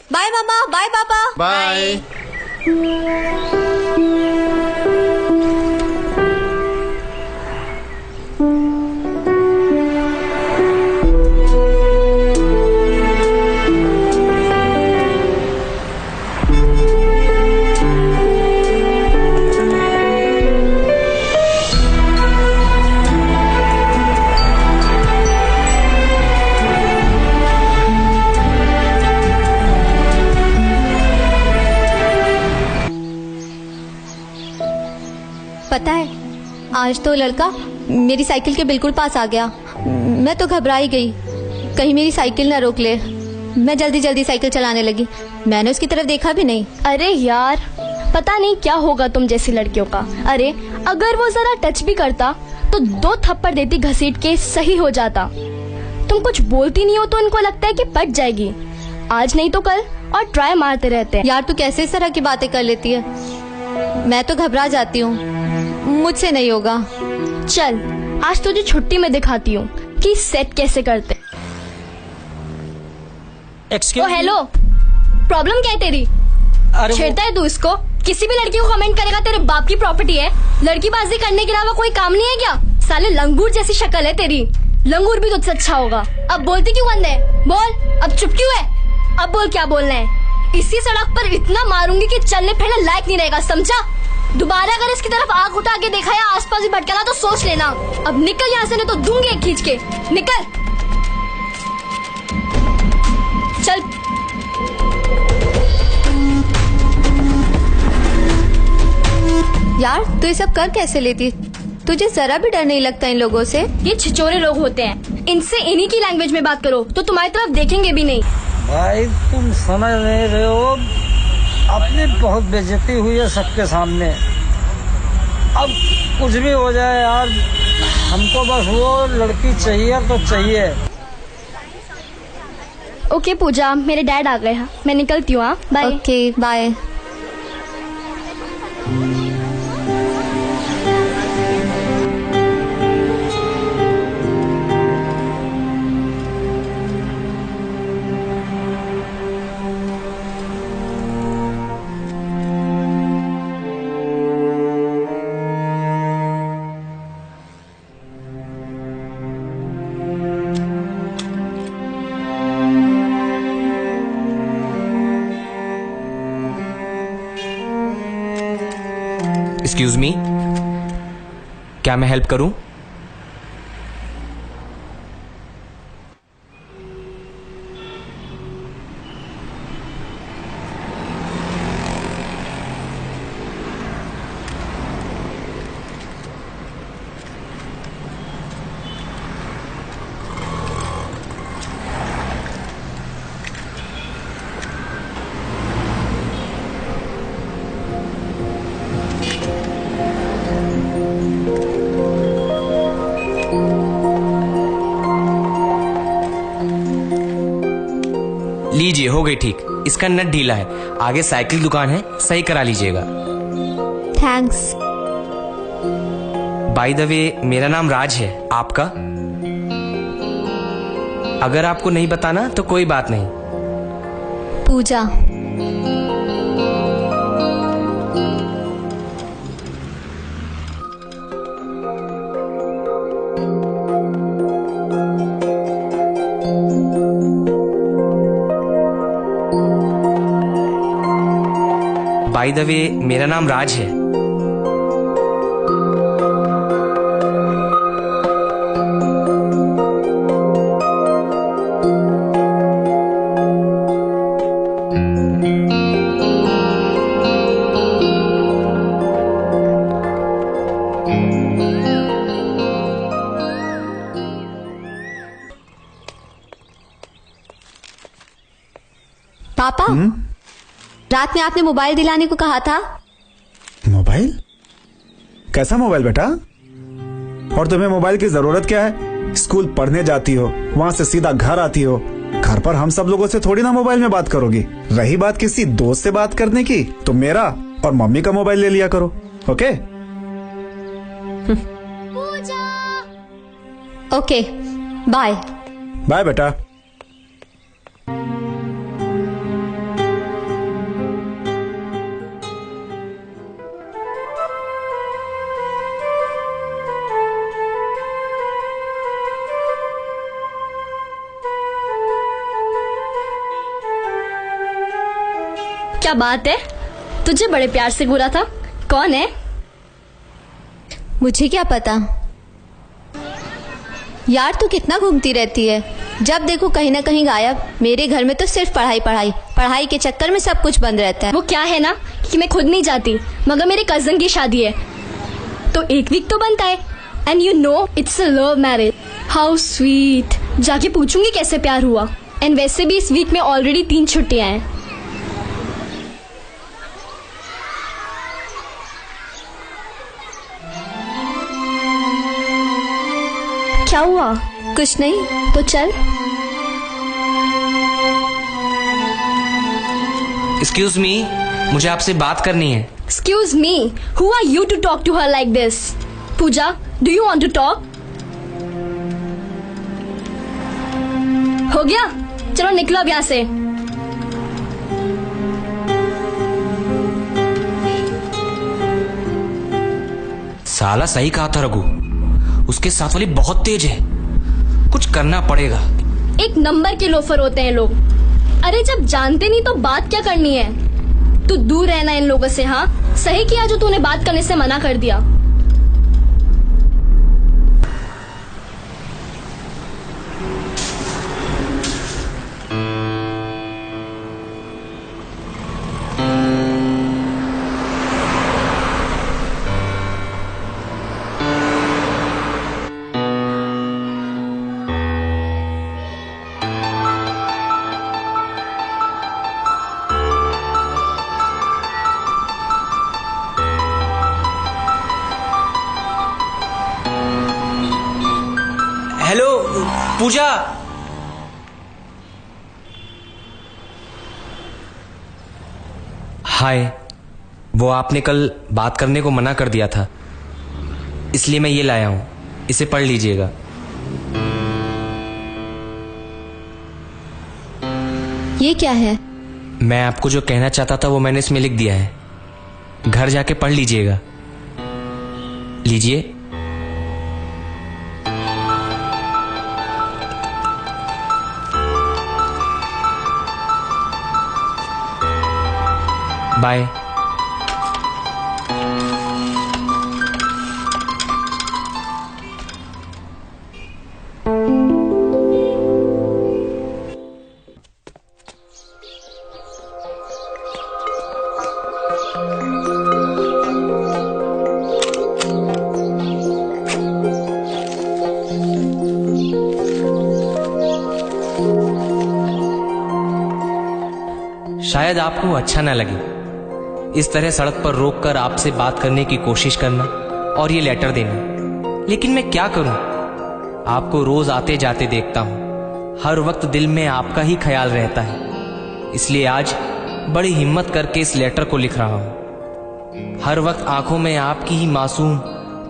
Bye मामा, bye पापा। Bye. पता है, आज तो लड़का मेरी साइकिल के बिल्कुल पास आ गया। मैं तो घबरा ही गई, कहीं मेरी साइकिल ना रोक ले। मैं जल्दी जल्दी साइकिल चलाने लगी, मैंने उसकी तरफ देखा भी नहीं। अरे यार, पता नहीं क्या होगा तुम जैसी लड़कियों का। अरे अगर वो जरा टच भी करता तो 2 थप्पड़ देती घसीट के, सही हो जाता। तुम कुछ बोलती नहीं हो तो इनको लगता है कि पट जाएगी, आज नहीं तो कल, और ट्राई मारते रहते हैं। यार तू कैसे इस तरह की बातें कर लेती है, मैं तो घबरा जाती हूँ, मुझसे नहीं होगा। चल आज तुझे छुट्टी में दिखाती हूँ कि सेट कैसे करते। एक्सक्यूज। हेलो, प्रॉब्लम क्या है तेरी? अरे छेड़ता है तू इसको? किसी भी लड़की को कमेंट करेगा तेरे बाप की प्रॉपर्टी है। लड़कीबाजी करने के अलावा कोई काम नहीं है क्या? साले लंगूर जैसी शक्ल है तेरी, लंगूर भी तुझसे अच्छा होगा। अब बोलती क्यों बंद है? बोल, अब चुप क्यों है? अब बोल क्या बोलना है। इसी सड़क पर इतना मारूंगी कि चलने फिरने लायक नहीं रहेगा, समझा? दोबारा अगर इसकी तरफ आंख उठा के देखा या आसपास भी भटका तो सोच लेना। अब निकल यहाँ से, नहीं तो दूंगी एक खींच के। निकल, चल। यार तू ये सब कर कैसे लेती, तुझे जरा भी डर नहीं लगता इन लोगों से? ये छिचोरे लोग होते हैं, इनसे इन्हीं की लैंग्वेज में बात करो तो तुम्हारी तरफ देखेंगे भी नहीं। भाई तुम समझ नहीं रहे हो, अपनी बहुत बेइज्जती हुई है सबके सामने। अब कुछ भी हो जाए यार, हमको बस वो लड़की चाहिए तो चाहिए। ओके पूजा, मेरे डैड आ गए हैं, मैं निकलती हूँ। हाँ bye. Okay bye. Excuse me, क्या मैं हेल्प करूं? लीजिए, हो गई ठीक। इसका नट ढीला है, आगे साइकिल दुकान है, सही करा लीजिएगा। थैंक्स। बाय द वे, मेरा नाम राज है, आपका? अगर आपको नहीं बताना तो कोई बात नहीं। पूजा। बाय द वे, मेरा नाम राज है। पापा, रात में आपने मोबाइल दिलाने को कहा था। मोबाइल? कैसा मोबाइल बेटा? और तुम्हें मोबाइल की जरूरत क्या है? स्कूल पढ़ने जाती हो, वहाँ से सीधा घर आती हो। घर पर हम सब लोगों से थोड़ी ना मोबाइल में बात करोगी। रही बात किसी दोस्त से बात करने की, तो मेरा और मम्मी का मोबाइल ले लिया करो। ओके? Okay, bye. बाय बेटा। क्या बात है, तुझे बड़े प्यार से बोला था। कौन है? मुझे क्या पता यार, तू कितना घूमती रहती है, जब देखो कहीं ना कहीं गायब। मेरे घर में तो सिर्फ पढ़ाई पढ़ाई पढ़ाई के चक्कर में सब कुछ बंद रहता है। वो क्या है ना कि मैं खुद नहीं जाती, मगर मेरे कजन की शादी है तो एक वीक तो बनता है। And you know it's a love marriage. How sweet. जाके पूछूंगी कैसे प्यार हुआ। एंड वैसे भी इस वीक में ऑलरेडी 3 छुट्टियां हैं। क्या हुआ? कुछ नहीं। तो चल। एक्सक्यूज मी, मुझे आपसे बात करनी है। Excuse me, who are you to talk to her like this? Pooja, do you want to talk? हो गया, चलो निकलो अब यहाँ से। साला सही कहा था रघु, उसके साथ वाली बहुत तेज है, कुछ करना पड़ेगा। एक नंबर के लोफर होते हैं लोग। अरे जब जानते नहीं तो बात क्या करनी है। तू दूर रहना इन लोगों से। हाँ सही किया जो तूने बात करने से मना कर दिया। हेलो पूजा। हाय, वो आपने कल बात करने को मना कर दिया था, इसलिए मैं ये लाया हूं, इसे पढ़ लीजिएगा। ये क्या है? मैं आपको जो कहना चाहता था वो मैंने इसमें लिख दिया है, घर जाके पढ़ लीजिएगा। लीजिए। बाय। शायद आपको अच्छा ना लगे इस तरह सड़क पर रोककर आपसे बात करने की कोशिश करना और ये लेटर देना, लेकिन मैं क्या करूं। आपको रोज आते जाते देखता हूं, हर वक्त दिल में आपका ही ख्याल रहता है, इसलिए आज बड़ी हिम्मत करके इस लेटर को लिख रहा हूं। हर वक्त आंखों में आपकी ही मासूम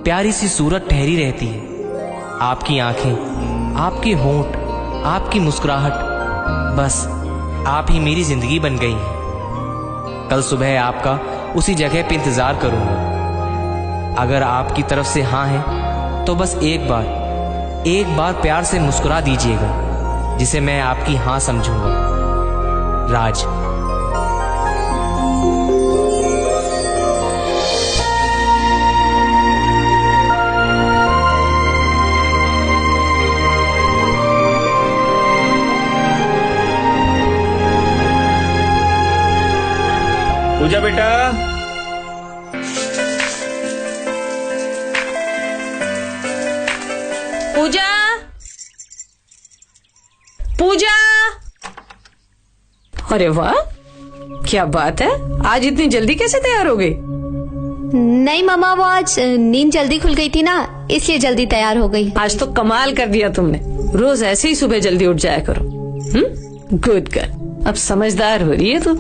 प्यारी सी सूरत ठहरी रहती है। आपकी आंखें, आपके होंठ, आपकी मुस्कुराहट, बस आप ही मेरी जिंदगी बन गई हैं। कल सुबह आपका उसी जगह पे इंतजार करूंगा। अगर आपकी तरफ से हाँ है तो बस एक बार प्यार से मुस्कुरा दीजिएगा, जिसे मैं आपकी हाँ समझूंगा। राज। पूजा बेटा, पूजा, पूजा। अरे वाह, क्या बात है, आज इतनी जल्दी कैसे तैयार हो गई? नहीं मामा, वो आज नींद जल्दी खुल गई थी ना, इसलिए जल्दी तैयार हो गई। आज तो कमाल कर दिया तुमने। रोज ऐसे ही सुबह जल्दी उठ जाया करो। गुड गर्ल, अब समझदार हो रही है तू।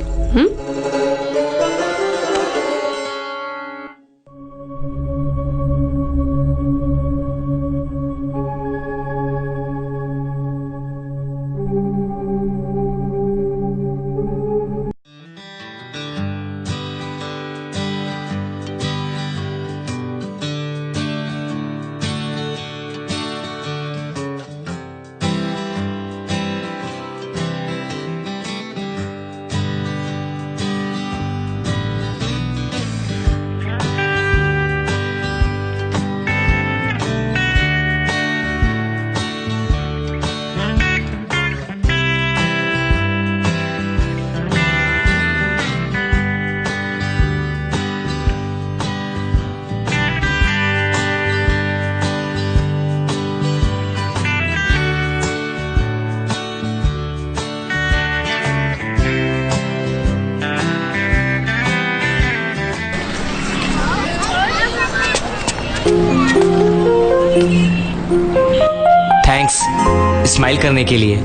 स्माइल करने के लिए।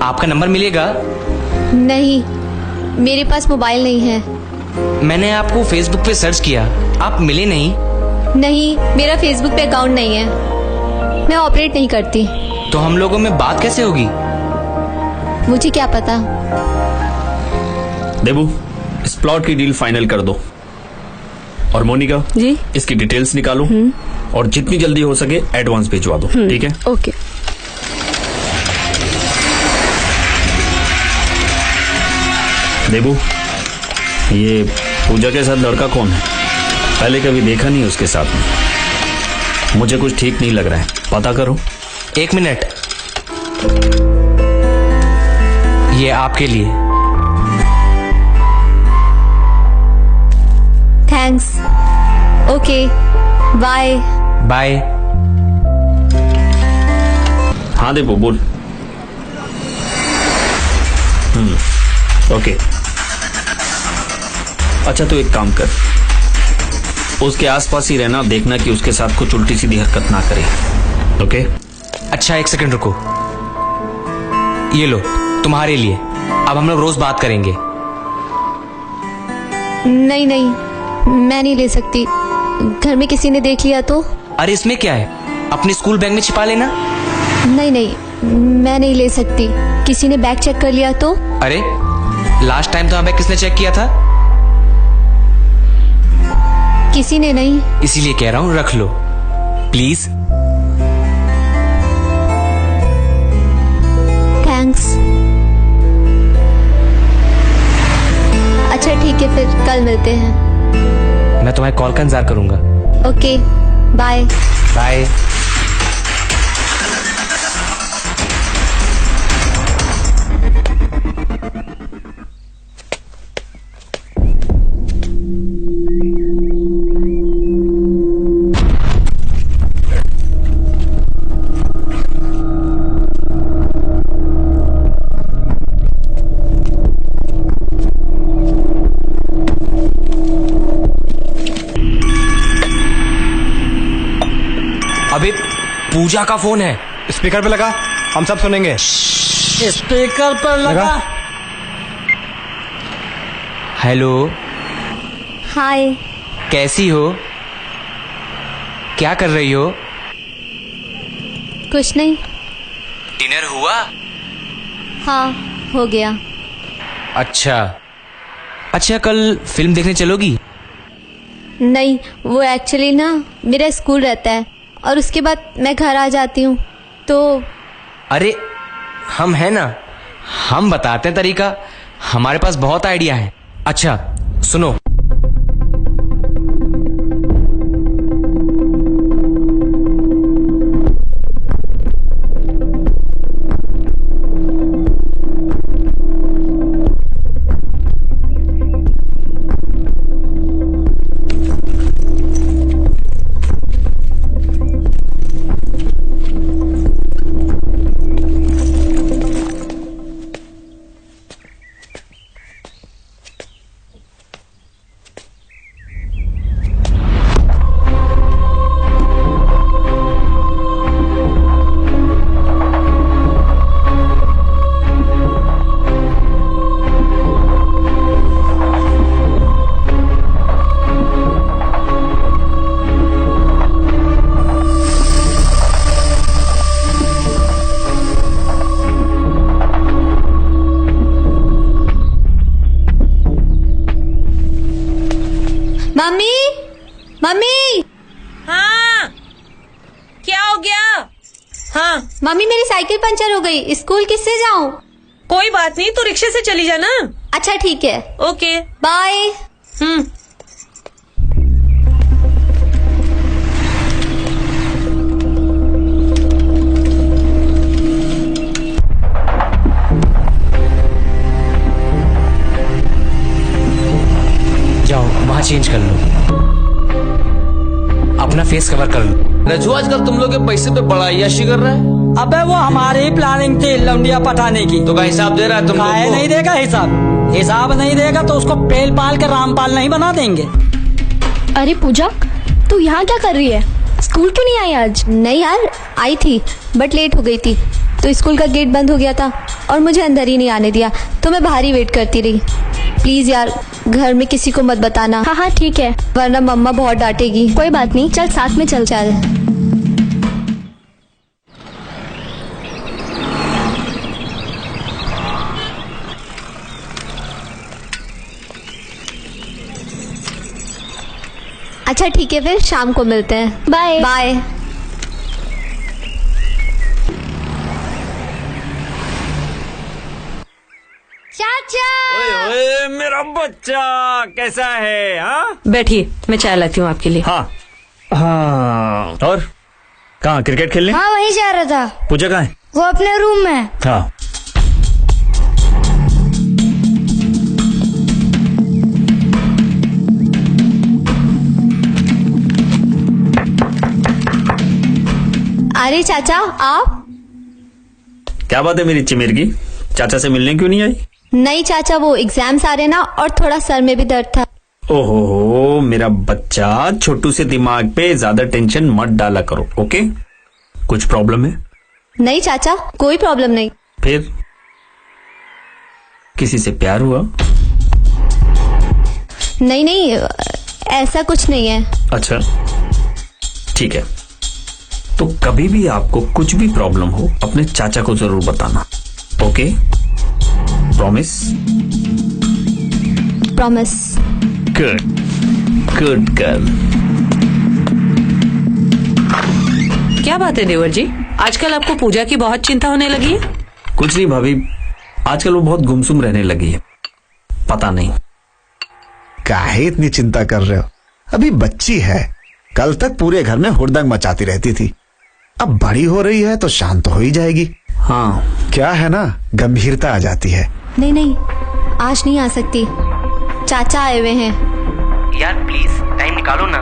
आपका नंबर मिलेगा? नहीं, मेरे पास मोबाइल नहीं है। मैंने आपको फेसबुक पे सर्च किया, आप मिले नहीं। नहीं, मेरा फेसबुक पे अकाउंट नहीं है, मैं ऑपरेट नहीं करती। तो हम लोगों में बात कैसे होगी? मुझे क्या पता। देबू, इस प्लॉट की डील फाइनल कर दो। और मोनिका जी, इसकी डिटेल्स निकालो और जितनी जल्दी हो सके एडवांस भिजवा दो। ठीक है? ओके। देबू, ये पूजा के साथ लड़का कौन है? पहले कभी देखा नहीं उसके साथ में। मुझे कुछ ठीक नहीं लग रहा है, पता करो। 1 मिनट, ये आपके लिए। थैंक्स। Okay, bye. बाय। हाँ देबू, बोल। ओके। अच्छा, तो एक काम कर, उसके आसपास ही रहना, देखना कि उसके साथ कुछ उल्टी सीधी हरकत ना करे। ओके? अच्छा, 1 सेकंड रुको। ये लो, तुम्हारे लिए। अब हम लोग रोज बात करेंगे। नहीं नहीं, मैं नहीं ले सकती। घर में किसी ने देख लिया तो? अरे इसमें क्या है, अपने स्कूल बैग में छिपा लेना। नहीं नहीं, मैं नहीं ले सकती। किसी ने बैग चेक कर लिया तो? अरे लास्ट टाइम तो हमें किसने चेक किया था? किसी ने नहीं। इसीलिए कह रहा हूँ, रख लो प्लीज। थैंक्स। अच्छा ठीक है, फिर कल मिलते हैं। मैं तुम्हारे कॉल का इंतजार करूंगा। Okay, bye. बाय। अबे पूजा का फोन है। स्पीकर पे लगा, हम सब सुनेंगे। स्पीकर पर लगा। हेलो, हाय। कैसी हो? क्या कर रही हो? कुछ नहीं। डिनर हुआ? हाँ, हो गया। अच्छा, कल फिल्म देखने चलोगी? नहीं, वो एक्चुअली ना मेरा स्कूल रहता है और उसके बाद मैं घर आ जाती हूँ तो। अरे हम है ना, हम बताते हैं तरीका, हमारे पास बहुत आइडिया है। अच्छा सुनो, मम्मी, मम्मी। हाँ, क्या हो गया? हाँ, मम्मी, मेरी साइकिल पंचर हो गई, स्कूल किससे जाऊं? कोई बात नहीं, तू रिक्शे से चली जाना। अच्छा ठीक है, ओके, बाय। जाओ वहां चेंज कर लो, अपना फेस कवर कर लो। रजू, आजकल तुम लोग के पैसे पे बड़ा याशी कर रहा है। अबे वो हमारी ही प्लानिंग थी लौंडिया पटाने की। तो का हिसाब दे रहा है तुम लोग काहे को? नहीं देगा हिसाब? हिसाब नहीं देगा तो उसको पेल पाल के रामपाल नहीं बना देंगे। अरे पूजा, तू यहाँ क्या कर रही है? स्कूल स्कूल क्यों नहीं आई आज? नहीं यार, आई थी बट लेट हो गई थी, तो स्कूल का गेट बंद हो गया था और मुझे अंदर ही नहीं आने दिया, तो मैं बाहर ही वेट करती रही। प्लीज यार, घर में किसी को मत बताना, हाँ हाँ ठीक है, वरना मम्मा बहुत डांटेगी। कोई बात नहीं, चल साथ में चल। चल। अच्छा ठीक है, फिर शाम को मिलते हैं। Bye bye. चाचा। ओए मेरा बच्चा कैसा है? हाँ बैठिए, मैं चाय लाती हूँ आपके लिए। हाँ हाँ। और कहाँ क्रिकेट खेलने? हाँ वहीं जा रहा था। पूजा कहाँ है? वो अपने रूम में। हाँ अरे चाचा आप? क्या बात है मेरी चिमेर की, चाचा से मिलने क्यों नहीं आई? नहीं चाचा, वो एग्जाम्स आ रहे ना और थोड़ा सर में भी दर्द था। ओहो मेरा बच्चा, छोटू से दिमाग पे ज्यादा टेंशन मत डाला करो, ओके? कुछ प्रॉब्लम है? नहीं चाचा, कोई प्रॉब्लम नहीं। फिर किसी से प्यार हुआ? नहीं नहीं, ऐसा कुछ नहीं है। अच्छा ठीक है, तो कभी भी आपको कुछ भी प्रॉब्लम हो अपने चाचा को जरूर बताना, okay? Promise? Promise. Good good girl. क्या बात है देवर जी, आजकल आपको पूजा की बहुत चिंता होने लगी है? कुछ नहीं भाभी, आजकल वो बहुत गुमसुम रहने लगी है, पता नहीं। काहे इतनी चिंता कर रहे हो? अभी बच्ची है, कल तक पूरे घर में हुड़दंग मचाती रहती थी, अब बड़ी हो रही है तो शांत हो ही जाएगी। हाँ क्या है ना, गंभीरता आ जाती है। नहीं नहीं, आज नहीं आ सकती, चाचा आए हुए हैं। यार प्लीज टाइम निकालो ना।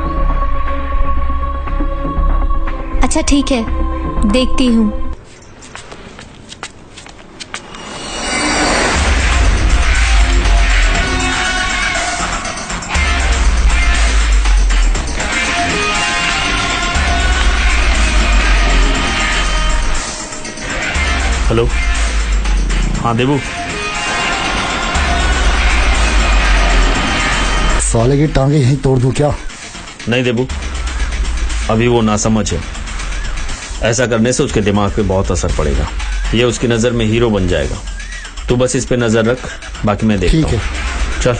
अच्छा ठीक है, देखती हूँ। हेलो, हाँ देवू। साले की टांगे यहीं तोड़ दूं क्या? नहीं देवू, अभी वो नासमझ है, ऐसा करने से उसके दिमाग पे बहुत असर पड़ेगा, ये उसकी नजर में हीरो बन जाएगा। तू बस इस पे नजर रख, बाकी मैं देखता हूँ। ठीक है। चल।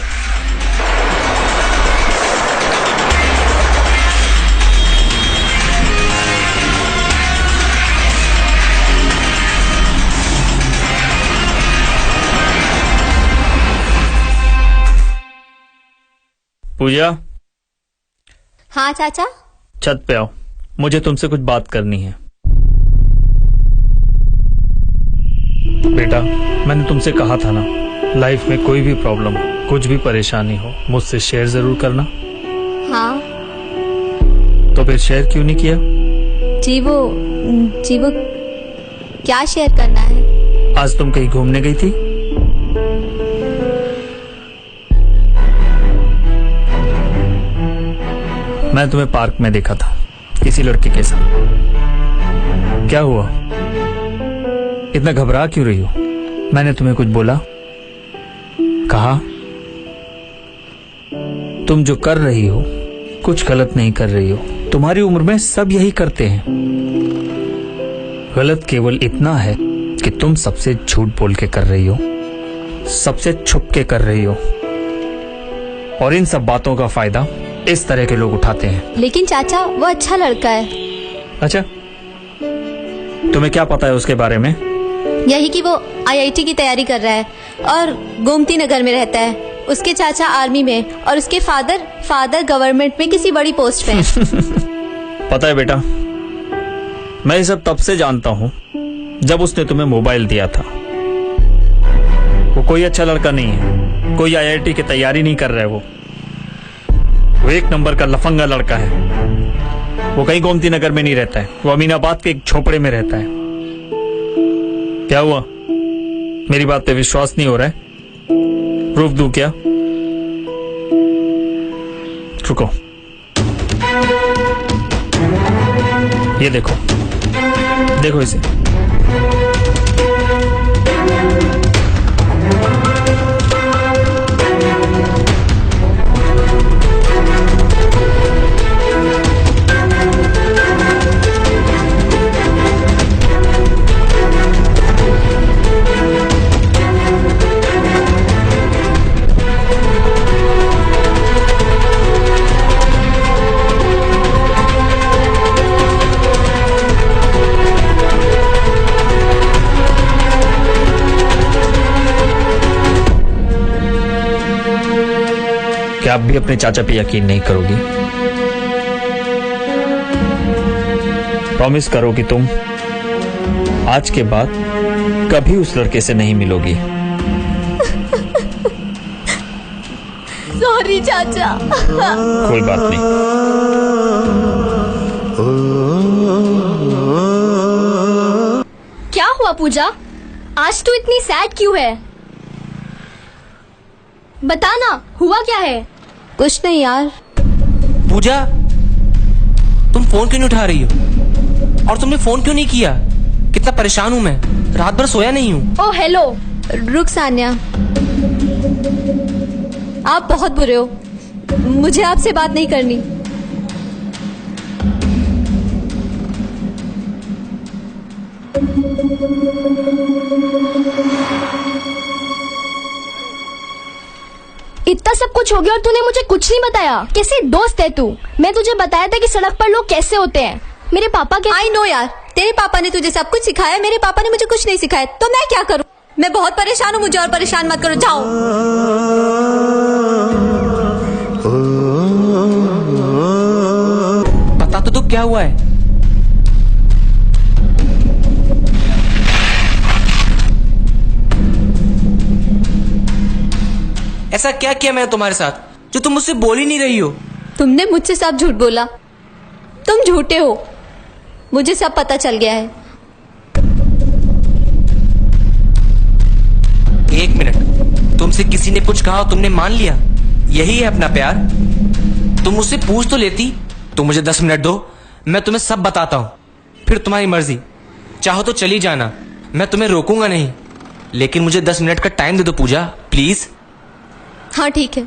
पूजा, हाँ चाचा। छत पे आओ, मुझे तुमसे कुछ बात करनी है। बेटा, मैंने तुमसे कहा था ना, लाइफ में कोई भी प्रॉब्लम हो, कुछ भी परेशानी हो, मुझसे शेयर जरूर करना। हाँ तो फिर शेयर क्यों नहीं किया? जी वो क्या शेयर करना है? आज तुम कहीं घूमने गई थी? मैं तुम्हें पार्क में देखा था किसी लड़के के साथ। क्या हुआ, इतना घबरा क्यों रही हो? मैंने तुम्हें कुछ बोला? कहा? तुम जो कर रही हो कुछ गलत नहीं कर रही हो, तुम्हारी उम्र में सब यही करते हैं। गलत केवल इतना है कि तुम सबसे झूठ बोल के कर रही हो, सबसे छुप के कर रही हो, और इन सब बातों का फायदा इस तरह के लोग उठाते हैं। लेकिन चाचा, वो अच्छा लड़का है। अच्छा, तुम्हें क्या पता है उसके बारे में? यही कि वो आईआईटी की तैयारी कर रहा है और गोमती नगर में रहता है। उसके चाचा आर्मी में और उसके फादर गवर्नमेंट में किसी बड़ी पोस्ट पे हैं। पता है बेटा, मैं ये सब तब से जानता हूँ जब उसने तुम्हें मोबाइल दिया था। वो कोई अच्छा लड़का नहीं है, कोई आईआईटी की तैयारी नहीं कर रहा है। वो एक नंबर का लफंगा लड़का है। वो कहीं गोमती नगर में नहीं रहता है, वो अमीनाबाद के एक झोपड़े में रहता है। क्या हुआ, मेरी बात पे विश्वास नहीं हो रहा है? प्रूफ दूं क्या? रुको। ये देखो, देखो इसे। क्या आप भी अपने चाचा पे यकीन नहीं करोगी? प्रॉमिस करो कि तुम आज के बाद कभी उस लड़के से नहीं मिलोगी। सॉरी चाचा। कोई बात नहीं। क्या हुआ पूजा? आज तू इतनी सैड क्यों है? बता ना, हुआ क्या है? कुछ नहीं यार। पूजा, तुम फोन क्यों नहीं उठा रही हो? और तुमने फोन क्यों नहीं किया? कितना परेशान हूं मैं, रात भर सोया नहीं हूं। ओ हेलो। रुक सान्या, आप बहुत बुरे हो, मुझे आपसे बात नहीं करनी। इतना सब कुछ हो गया और तूने मुझे कुछ नहीं बताया। कैसी दोस्त है तू? मैं तुझे बताया था कि सड़क पर लोग कैसे होते हैं। मेरे पापा के आई नो यार, तेरे पापा ने तुझे सब कुछ सिखाया, मेरे पापा ने मुझे कुछ नहीं सिखाया, तो मैं क्या करूं? मैं बहुत परेशान हूं, मुझे और परेशान मत करो, जाओ। बता तो क्या हुआ है? ऐसा क्या किया मैंने तुम्हारे साथ जो तुम मुझसे बोल ही नहीं रही हो? तुमने मुझसे सब झूठ बोला, तुम झूठे हो, मुझे सब पता चल गया है। एक मिनट, तुमसे किसी ने कुछ कहा और तुमने मान लिया? यही है अपना प्यार? तुम मुझसे पूछ तो लेती। तुम मुझे 10 मिनट दो, मैं तुम्हें सब बताता हूं, फिर तुम्हारी मर्जी। चाहो तो चली जाना, मैं तुम्हें रोकूंगा नहीं, लेकिन मुझे 10 मिनट का टाइम दे दो पूजा, प्लीज। हाँ ठीक है,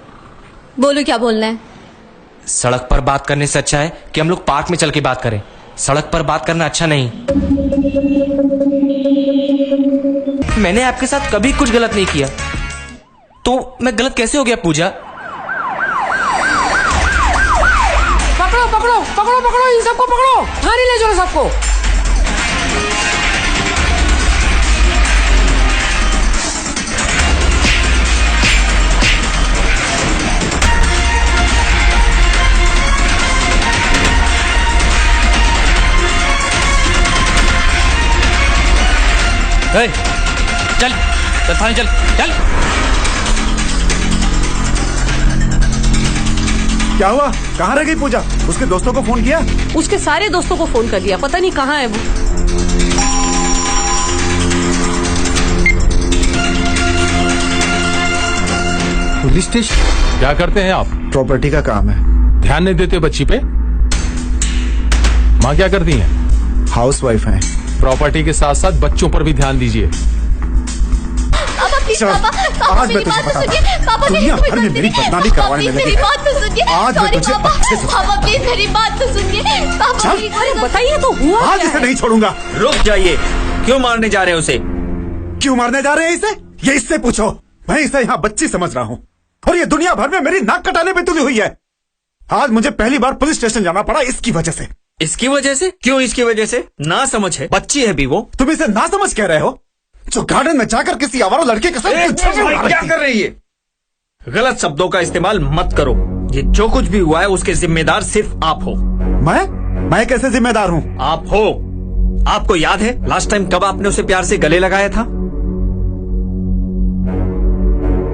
बोलो क्या बोलना है। सड़क पर बात करने से अच्छा है कि हम लोग पार्क में चल के बात करें। सड़क पर बात करना अच्छा नहीं। मैंने आपके साथ कभी कुछ गलत नहीं किया, तो मैं गलत कैसे हो गया पूजा? पकड़ो पकड़ो पकड़ो पकड़ो, इन सबको पकड़ो, थाने ले चलो सबको। ए, चल चल थाने चल चल। क्या हुआ? कहाँ रह गई पूजा? उसके दोस्तों को फोन किया? उसके सारे दोस्तों को फोन कर दिया, पता नहीं कहाँ है वो। Police station? क्या करते हैं आप? प्रॉपर्टी का काम है। ध्यान नहीं देते बच्ची पे? माँ क्या करती हैं? हाउस वाइफ है। प्रॉपर्टी के साथ साथ बच्चों पर भी ध्यान दीजिए। पापा प्लीज, चल, पापा आज मेरी मैं तुझे बात तो बताता सुनिए। पापा मेरी दुनिया कोई भर में गलती मेरी नहीं है। बदनामी पापा, करवाने प्लीज लगी मेरी है। बात तो सुनिए। आज मैं सॉरी तुझे पापा, अच्छे से पापा प्लीज मेरी बात तो सुनिए। पापा चल। प्लीज अरे बताइए तो हुआ आज क्या इसे है? नहीं छोड़ूंगा। रुक जाइए, क्यों मारने जा रहे हैं उसे? क्यों मारने जा रहे हैं इसे? ये इससे पूछो। मैं इसे यहाँ बच्ची समझ रहा हूँ और ये दुनिया भर में मेरी नाक कटाने पे तुली हुई है। आज मुझे पहली बार पुलिस स्टेशन जाना पड़ा इसकी वजह से। इसकी वजह से? क्यों इसकी वजह से? ना समझ है, बच्ची है भी वो। तुम इसे ना समझ कह रहे हो जो गार्डन में जाकर किसी आवारा लड़के के साथ छेड़छाड़ भाई, कर रही क्या थी। कर रही है? गलत शब्दों का इस्तेमाल मत करो। ये जो कुछ भी हुआ है उसके जिम्मेदार सिर्फ आप हो। मैं कैसे जिम्मेदार हूँ? आप हो। आपको याद है लास्ट टाइम कब आपने उसे प्यार से गले लगाया था?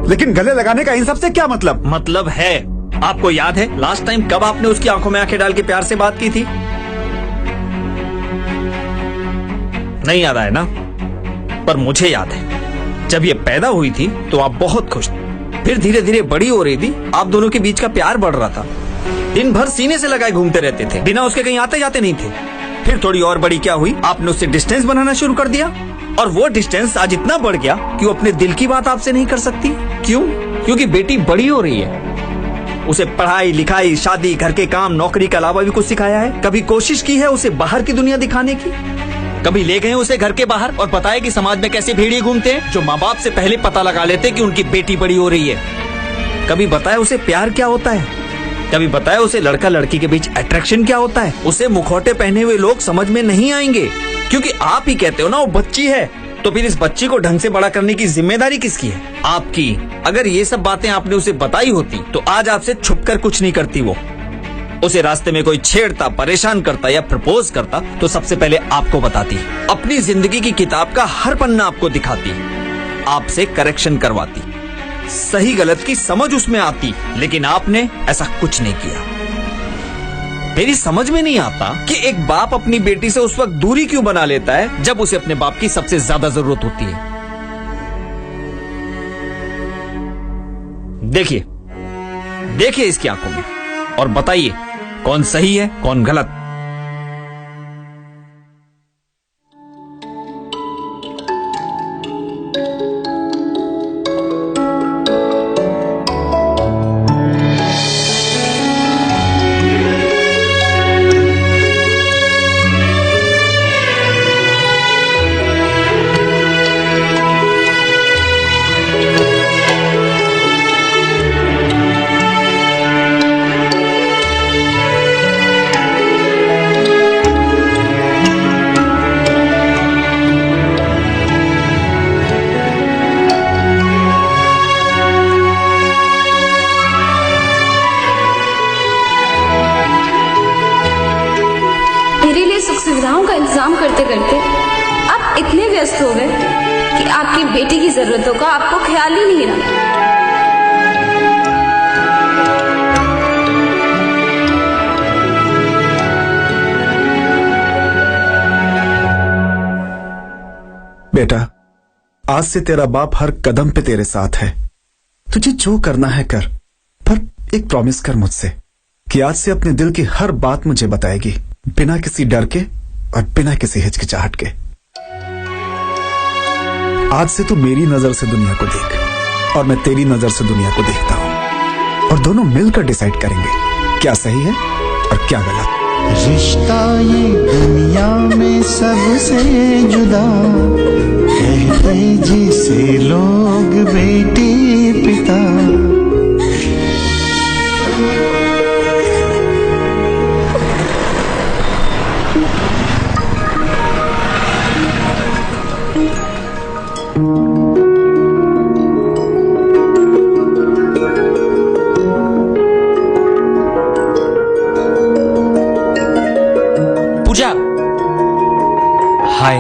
लेकिन गले लगाने का इन सब से क्या मतलब? मतलब है, आपको याद है लास्ट टाइम कब आपने उसकी आंखों में आंखें डाल के प्यार से बात की थी? नहीं याद आया ना? पर मुझे याद है, जब ये पैदा हुई थी तो आप बहुत खुश थे। फिर धीरे धीरे बड़ी हो रही थी, आप दोनों के बीच का प्यार बढ़ रहा था। दिन भर सीने से लगाए घूमते रहते थे, बिना उसके कहीं आते जाते नहीं थे। फिर थोड़ी और बड़ी क्या हुई, आपने उससे डिस्टेंस बनाना शुरू कर दिया, और वो डिस्टेंस आज इतना बढ़ गया कि वो अपने दिल की बात आपसे नहीं कर सकती। क्यों? क्योंकि बेटी बड़ी हो रही है। उसे पढ़ाई लिखाई, शादी, घर के काम, नौकरी के अलावा भी कुछ सिखाया है? कभी कोशिश की है उसे बाहर की दुनिया दिखाने की? कभी ले गए उसे घर के बाहर और बताया कि समाज में कैसे भेड़िए घूमते हैं, जो माँ बाप से पहले पता लगा लेते कि उनकी बेटी बड़ी हो रही है? कभी बताया उसे प्यार क्या होता है? कभी बताया उसे लड़का लड़की के बीच अट्रैक्शन क्या होता है? उसे मुखौटे पहने हुए लोग समझ में नहीं आएंगे, क्योंकि आप ही कहते हो ना वो बच्ची है। तो फिर इस बच्ची को ढंग से बड़ा करने की जिम्मेदारी किसकी है? आपकी। अगर ये सब बातें आपने उसे बताई होती तो आज आपसे छुपकर कुछ नहीं करती वो। उसे रास्ते में कोई छेड़ता, परेशान करता या प्रपोज करता तो सबसे पहले आपको बताती, अपनी जिंदगी की किताब का हर पन्ना आपको दिखाती, आपसे करेक्शन करवाती, सही गलत की समझ उसमें आती। लेकिन आपने ऐसा कुछ नहीं किया। मेरी समझ में नहीं आता कि एक बाप अपनी बेटी से उस वक्त दूरी क्यों बना लेता है जब उसे अपने बाप की सबसे ज्यादा जरूरत होती है। देखिए, देखिए इसकी आंखों में और बताइए कौन सही है कौन गलत। मेरे लिए सुख सुविधाओं का इंतजाम करते करते आप इतने व्यस्त हो गए कि आपकी बेटी की जरूरतों का आपको ख्याल ही नहीं रहा। बेटा, आज से तेरा बाप हर कदम पे तेरे साथ है। तुझे जो करना है कर, पर एक प्रॉमिस कर मुझसे कि आज से अपने दिल की हर बात मुझे बताएगी, बिना किसी डर के और बिना किसी हिचकिचाहट के। आज से तू मेरी नजर से दुनिया को देख और मैं तेरी नजर से दुनिया को देखता हूं, और दोनों मिलकर डिसाइड करेंगे क्या सही है और क्या गलत। रिश्ता ये दुनिया में सबसे जुदा, कहते जिसे लोग बेटी पिता। पूजा, हाय।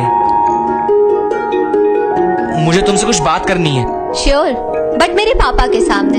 मुझे तुमसे कुछ बात करनी है। श्योर, बट मेरे पापा के सामने।